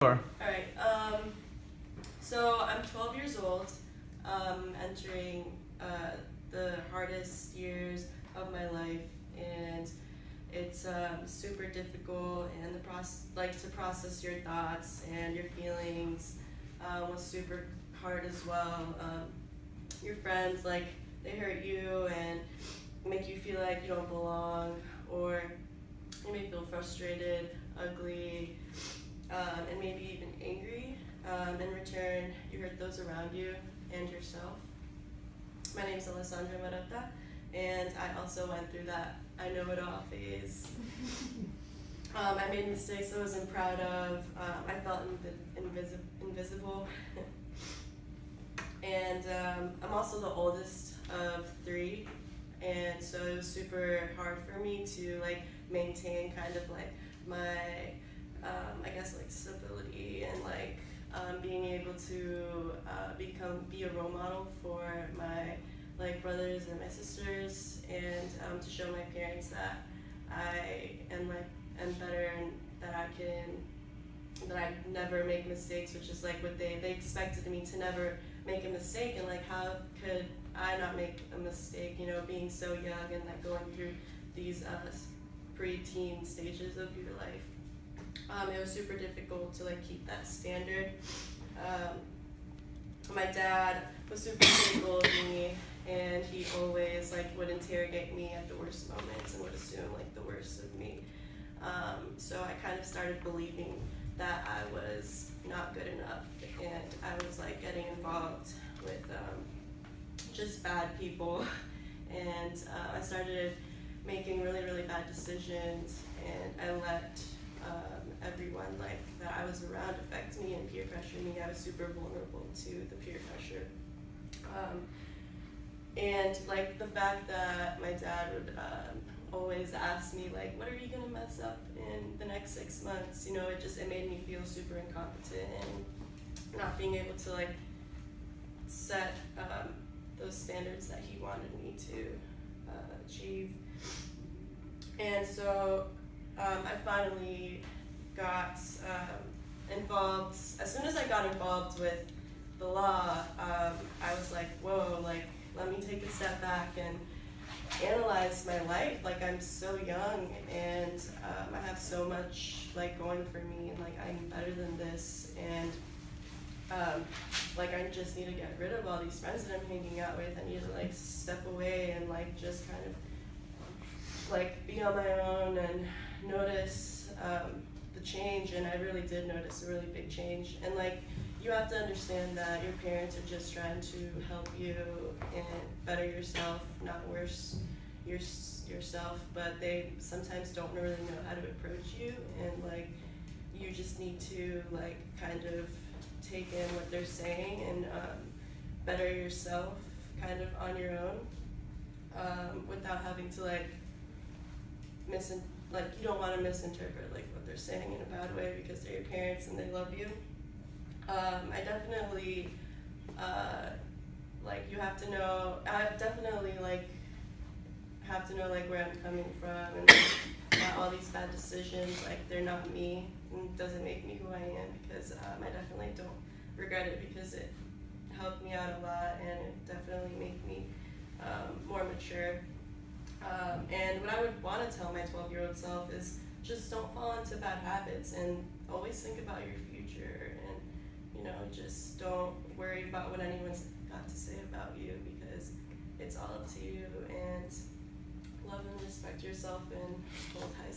Alright, so I'm 12 years old, entering the hardest years of my life, and it's super difficult, and to process your thoughts and your feelings was super hard as well. Your friends, like, they hurt you and make you feel like you don't belong, or you may feel frustrated, ugly, and maybe even angry. In return, you hurt those around you and yourself. My name is Alessandra, and I also went through that I know it all phase. I made mistakes I wasn't proud of. I felt invisible. And I'm also the oldest of three, and so it was super hard for me to maintain kind of my I guess stability and being able to be a role model for my brothers and my sisters, and to show my parents that I am better, and that I never make mistakes, which is what they expected me to never make a mistake, and how could I not make a mistake, being so young and going through these pre-teen stages of your life. It was super difficult to keep that standard. My dad was super critical of me, and he always would interrogate me at the worst moments and would assume the worst of me. So I kind of started believing that I was not good enough, and I was getting involved with just bad people, and I started making really, really bad decisions, and I let everyone that I was around affect me and peer pressure me. I was super vulnerable to the peer pressure. And the fact that my dad would always ask me what are you gonna mess up in the next 6 months? It made me feel super incompetent and not being able to set those standards that he wanted me to achieve. And so I finally got involved. As soon as I got involved with the law, I was whoa, let me take a step back and analyze my life. I'm so young, and I have so much going for me, and I'm better than this, and I just need to get rid of all these friends that I'm hanging out with. I need to step away and just kind of be on my own and notice the change. And I really did notice a really big change. And you have to understand that your parents are just trying to help you and better yourself, not worse yourself, but they sometimes don't really know how to approach you, and you just need to kind of take in what they're saying and better yourself kind of on your own, without having to you don't want to misinterpret what they're saying in a bad way, because they're your parents and they love you. I definitely you have to know. I definitely have to know where I'm coming from, and that all these bad decisions they're not me, and it doesn't make me who I am, because I definitely don't regret it, because it helped me out a lot, and it definitely made me more mature. And what I would want to tell my 12-year-old self is just don't fall into bad habits, and always think about your future, and just don't worry about what anyone's got to say about you, because it's all up to you. And love and respect yourself, and hold high